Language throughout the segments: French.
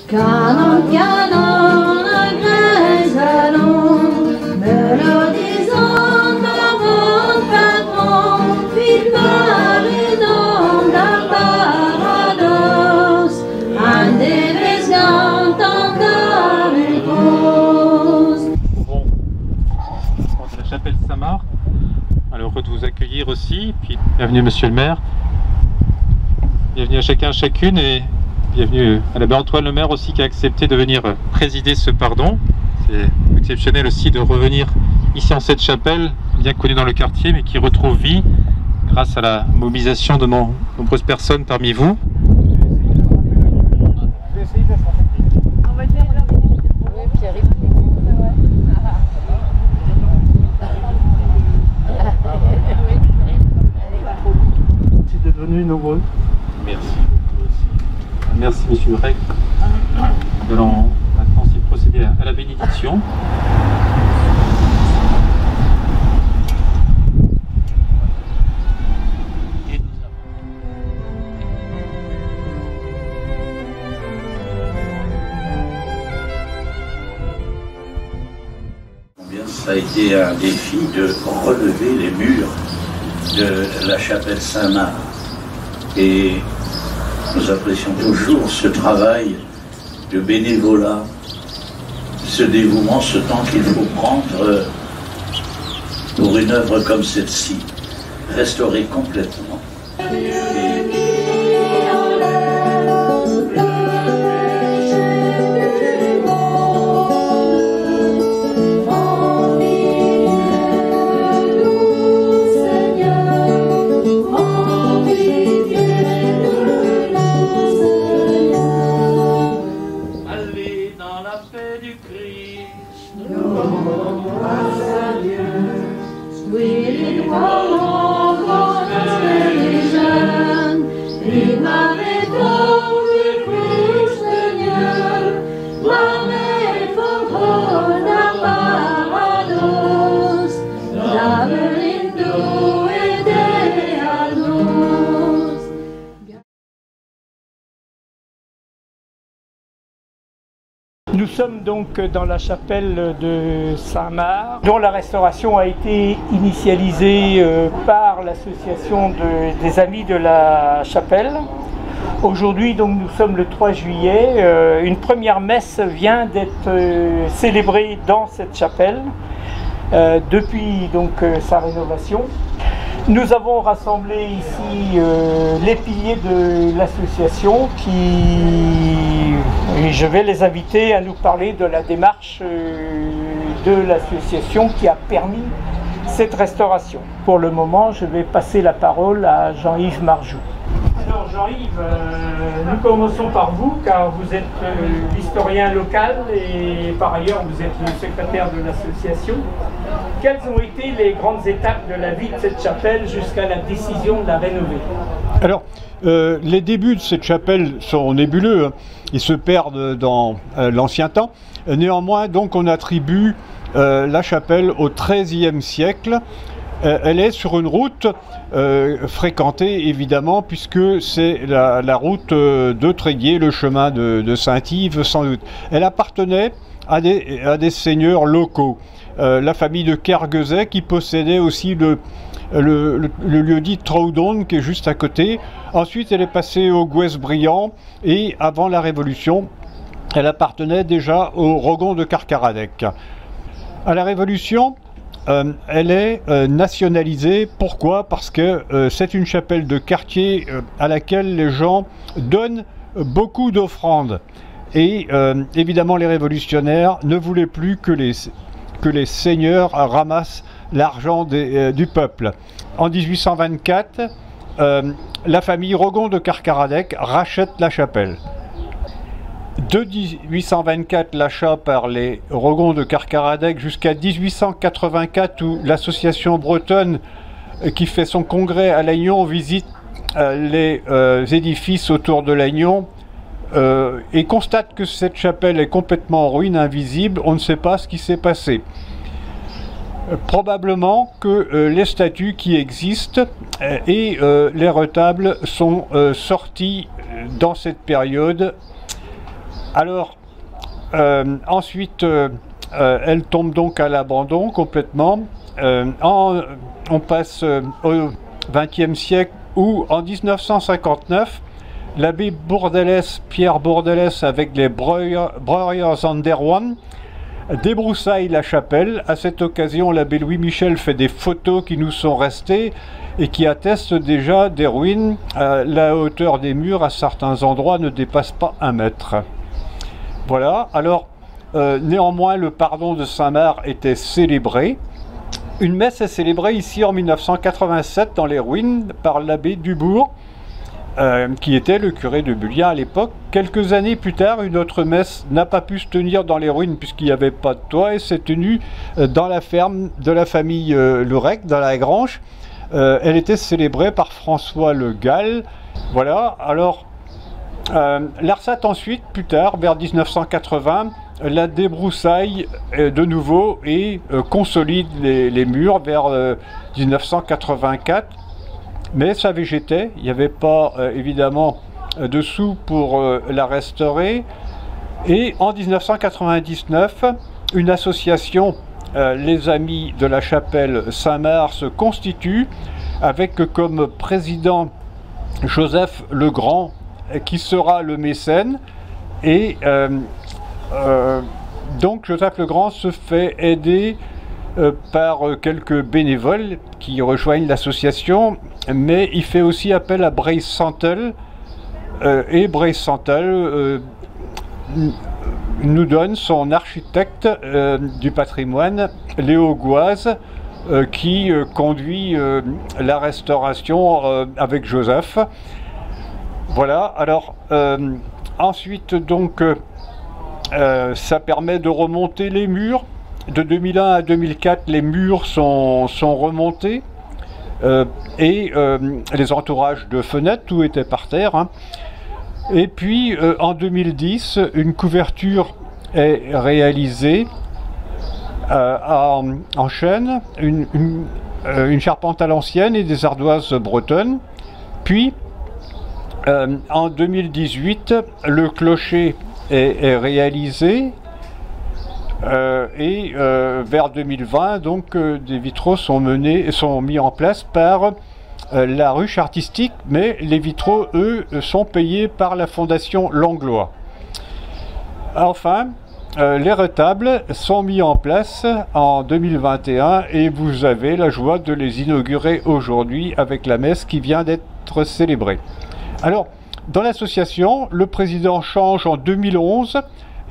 Canon, canon, la grèce allons, mélodisant avant patron, vite dans la paradoxe, un des encore une cause. Bon, c'est la chapelle Saint-Marc. Alors, heureux de vous accueillir aussi. Puis, bienvenue, monsieur le maire. Bienvenue à chacun, chacune, et bienvenue à l'abbé Antoine Le Maire aussi qui a accepté de venir présider ce pardon. C'est exceptionnel aussi de revenir ici en cette chapelle, bien connue dans le quartier, mais qui retrouve vie grâce à la mobilisation de nombreuses personnes parmi vous. C'est devenu nombreux. Merci. Merci, monsieur le Rec. Nous allons maintenant aussi procéder à la bénédiction. Ça a été un défi de relever les murs de la chapelle Saint-Marc. Et nous apprécions toujours ce travail de bénévolat, ce dévouement, ce temps qu'il faut prendre pour une œuvre comme celle-ci, restaurée complètement. Nous sommes donc dans la chapelle de Saint-Marc, dont la restauration a été initialisée par l'association des Amis de la Chapelle. Aujourd'hui, donc, nous sommes le 3 juillet. Une première messe vient d'être célébrée dans cette chapelle depuis donc, sa rénovation. Nous avons rassemblé ici les piliers de l'association et je vais les inviter à nous parler de la démarche de l'association qui a permis cette restauration. Pour le moment, je vais passer la parole à Jean-Yves Marjoux. Alors Jean-Yves, nous commençons par vous car vous êtes l'historien local et par ailleurs vous êtes le secrétaire de l'association. Quelles ont été les grandes étapes de la vie de cette chapelle jusqu'à la décision de la rénover? Alors, les débuts de cette chapelle sont nébuleux, hein. Ils se perdent dans l'ancien temps. Néanmoins, donc, on attribue la chapelle au XIIIe siècle. Elle est sur une route fréquentée, évidemment, puisque c'est la route de Tréguier, le chemin de Saint-Yves, sans doute. Elle appartenait à des seigneurs locaux. La famille de Kerguezet qui possédait aussi le lieu-dit Troudon qui est juste à côté. Ensuite elle est passée au Gouès-Briand et avant la Révolution elle appartenait déjà au Rogon de Carcaradec. À la Révolution elle est nationalisée. Pourquoi? Parce que c'est une chapelle de quartier à laquelle les gens donnent beaucoup d'offrandes. Et évidemment les révolutionnaires ne voulaient plus que les seigneurs ramassent l'argent du peuple. En 1824, la famille Rogon de Carcaradec rachète la chapelle. De 1824, l'achat par les Rogons de Carcaradec jusqu'à 1884 où l'association bretonne qui fait son congrès à Lannion visite les édifices autour de Lannion et constate que cette chapelle est complètement en ruine, invisible. On ne sait pas ce qui s'est passé. Probablement que les statues qui existent et les retables sont sortis dans cette période Alors, ensuite, elle tombe donc à l'abandon complètement. On passe au XXe siècle où, en 1959, l'abbé Bourdelès, Pierre Bourdelès, avec les Breuers an der Wand, débroussaille la chapelle. À cette occasion, l'abbé Louis Michel fait des photos qui nous sont restées et qui attestent déjà des ruines. La hauteur des murs à certains endroits ne dépasse pas 1 mètre. Voilà, alors néanmoins le pardon de Saint-Marc était célébré. Une messe est célébrée ici en 1987 dans les ruines par l'abbé Dubourg, qui était le curé de Bulliens à l'époque. Quelques années plus tard, une autre messe n'a pas pu se tenir dans les ruines puisqu'il n'y avait pas de toit et s'est tenue dans la ferme de la famille Lurec, dans la Grange. Elle était célébrée par François Le Gall. Voilà, alors l'ARSAT ensuite, plus tard, vers 1980, la débroussaille de nouveau et consolide les murs vers 1984. Mais ça végétait, il n'y avait pas évidemment de sous pour la restaurer. Et en 1999, une association, les Amis de la Chapelle Saint-Marc, se constitue avec comme président Joseph Legrand, qui sera le mécène. Et donc Joseph Legrand se fait aider par quelques bénévoles qui rejoignent l'association, mais il fait aussi appel à Brace Santel, et Brace Santel nous donne son architecte du patrimoine, Léo Goise, qui conduit la restauration avec Joseph. Voilà, alors ensuite donc ça permet de remonter les murs. De 2001 à 2004, les murs sont remontés et les entourages de fenêtres, tout était par terre. Hein. Et puis en 2010, une couverture est réalisée en chêne, une charpente à l'ancienne et des ardoises bretonnes. Puis en 2018, le clocher est réalisé. Et vers 2020, donc des vitraux sont mis en place par la ruche artistique, mais les vitraux, eux, sont payés par la fondation Langlois. Enfin, les retables sont mis en place en 2021 et vous avez la joie de les inaugurer aujourd'hui avec la messe qui vient d'être célébrée. Alors, dans l'association, le président change en 2011.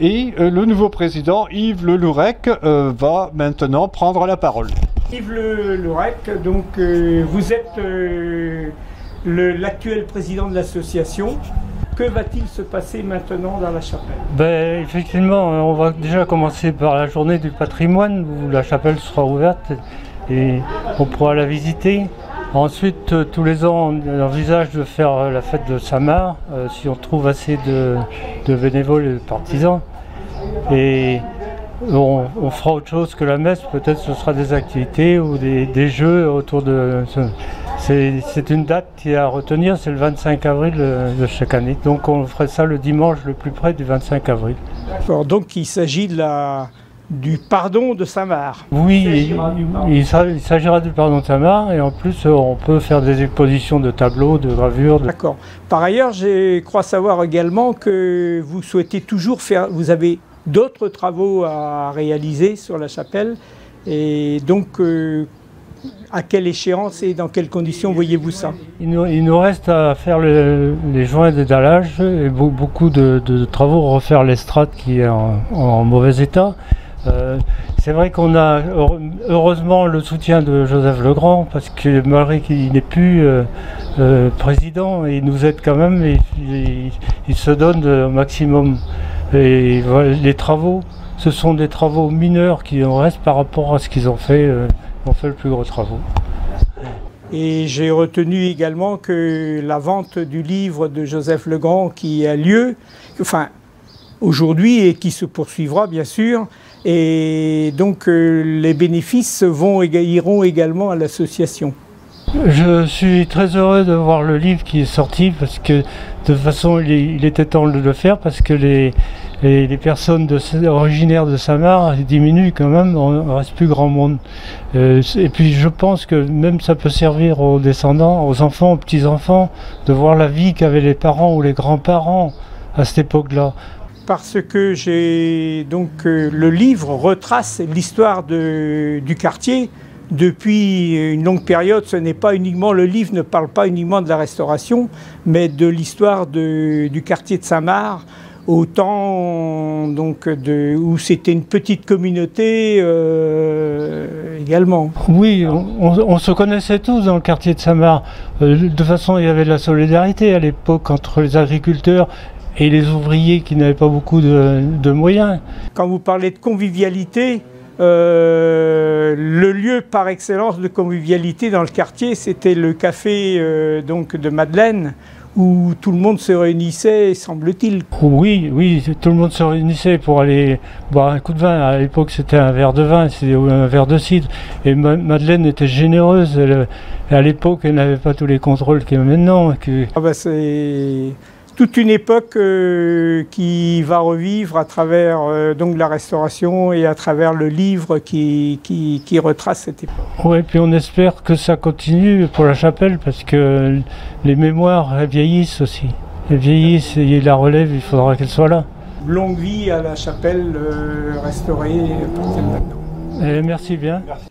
Et le nouveau président, Yves Le Lourec, va maintenant prendre la parole. Yves Le Lourec, donc vous êtes l'actuel président de l'association. Que va-t-il se passer maintenant dans la chapelle? Effectivement, on va déjà commencer par la journée du patrimoine où la chapelle sera ouverte et on pourra la visiter. Ensuite, tous les ans, on envisage de faire la fête de Saint-Marc, si on trouve assez de bénévoles et de partisans. Et on fera autre chose que la messe, peut-être ce sera des activités ou des jeux autour de... C'est une date qui est à retenir, c'est le 25 avril de chaque année. Donc on ferait ça le dimanche le plus près du 25 avril. D'accord, donc il s'agit du pardon de Saint-Marc. Oui, il s'agira du pardon de Saint-Marc et en plus on peut faire des expositions de tableaux, de gravures. D'accord. Par ailleurs, je crois savoir également que vous souhaitez toujours faire, vous avez d'autres travaux à réaliser sur la chapelle et donc à quelle échéance et dans quelles conditions voyez-vous ça? Il nous reste à faire les joints des dallages et beaucoup de travaux, refaire l'estrade qui est en mauvais état. C'est vrai qu'on a heureusement le soutien de Joseph Legrand parce que malgré qu'il n'est plus président, il nous aide quand même et il se donne au maximum. Et voilà, les travaux, ce sont des travaux mineurs qui en restent par rapport à ce qu'ils ont fait le plus gros travaux. Et j'ai retenu également que la vente du livre de Joseph Legrand qui a lieu, enfin aujourd'hui et qui se poursuivra bien sûr, et donc les bénéfices iront également à l'association. Je suis très heureux de voir le livre qui est sorti parce que de toute façon il était temps de le faire parce que et les personnes originaires de Saint-Marc diminuent quand même, on ne reste plus grand monde. Et puis je pense que même ça peut servir aux descendants, aux enfants, aux petits-enfants, de voir la vie qu'avaient les parents ou les grands-parents à cette époque-là. Parce que le livre retrace l'histoire du quartier depuis une longue période. Ce n'est pas uniquement, le livre ne parle pas uniquement de la Restauration, mais de l'histoire du quartier de Saint-Marc, au temps où c'était une petite communauté également. Oui, on se connaissait tous dans le quartier de Saint-Marc. De toute façon, il y avait de la solidarité à l'époque entre les agriculteurs et les ouvriers qui n'avaient pas beaucoup de moyens. Quand vous parlez de convivialité, le lieu par excellence de convivialité dans le quartier, c'était le café de Madeleine, où tout le monde se réunissait, semble-t-il. Oui, tout le monde se réunissait pour aller boire un coup de vin. À l'époque, c'était un verre de vin, c'était un verre de cidre. Et Madeleine était généreuse. À l'époque, elle n'avait pas tous les contrôles qu'il y a maintenant. C'est toute une époque qui va revivre à travers la Restauration et à travers le livre qui retrace cette époque. Oui, puis on espère que ça continue pour la chapelle, parce que les mémoires elles vieillissent aussi. Elles vieillissent et la relève, il faudra qu'elle soit là. Longue vie à la chapelle restaurée à partir de maintenant. Et merci bien. Merci.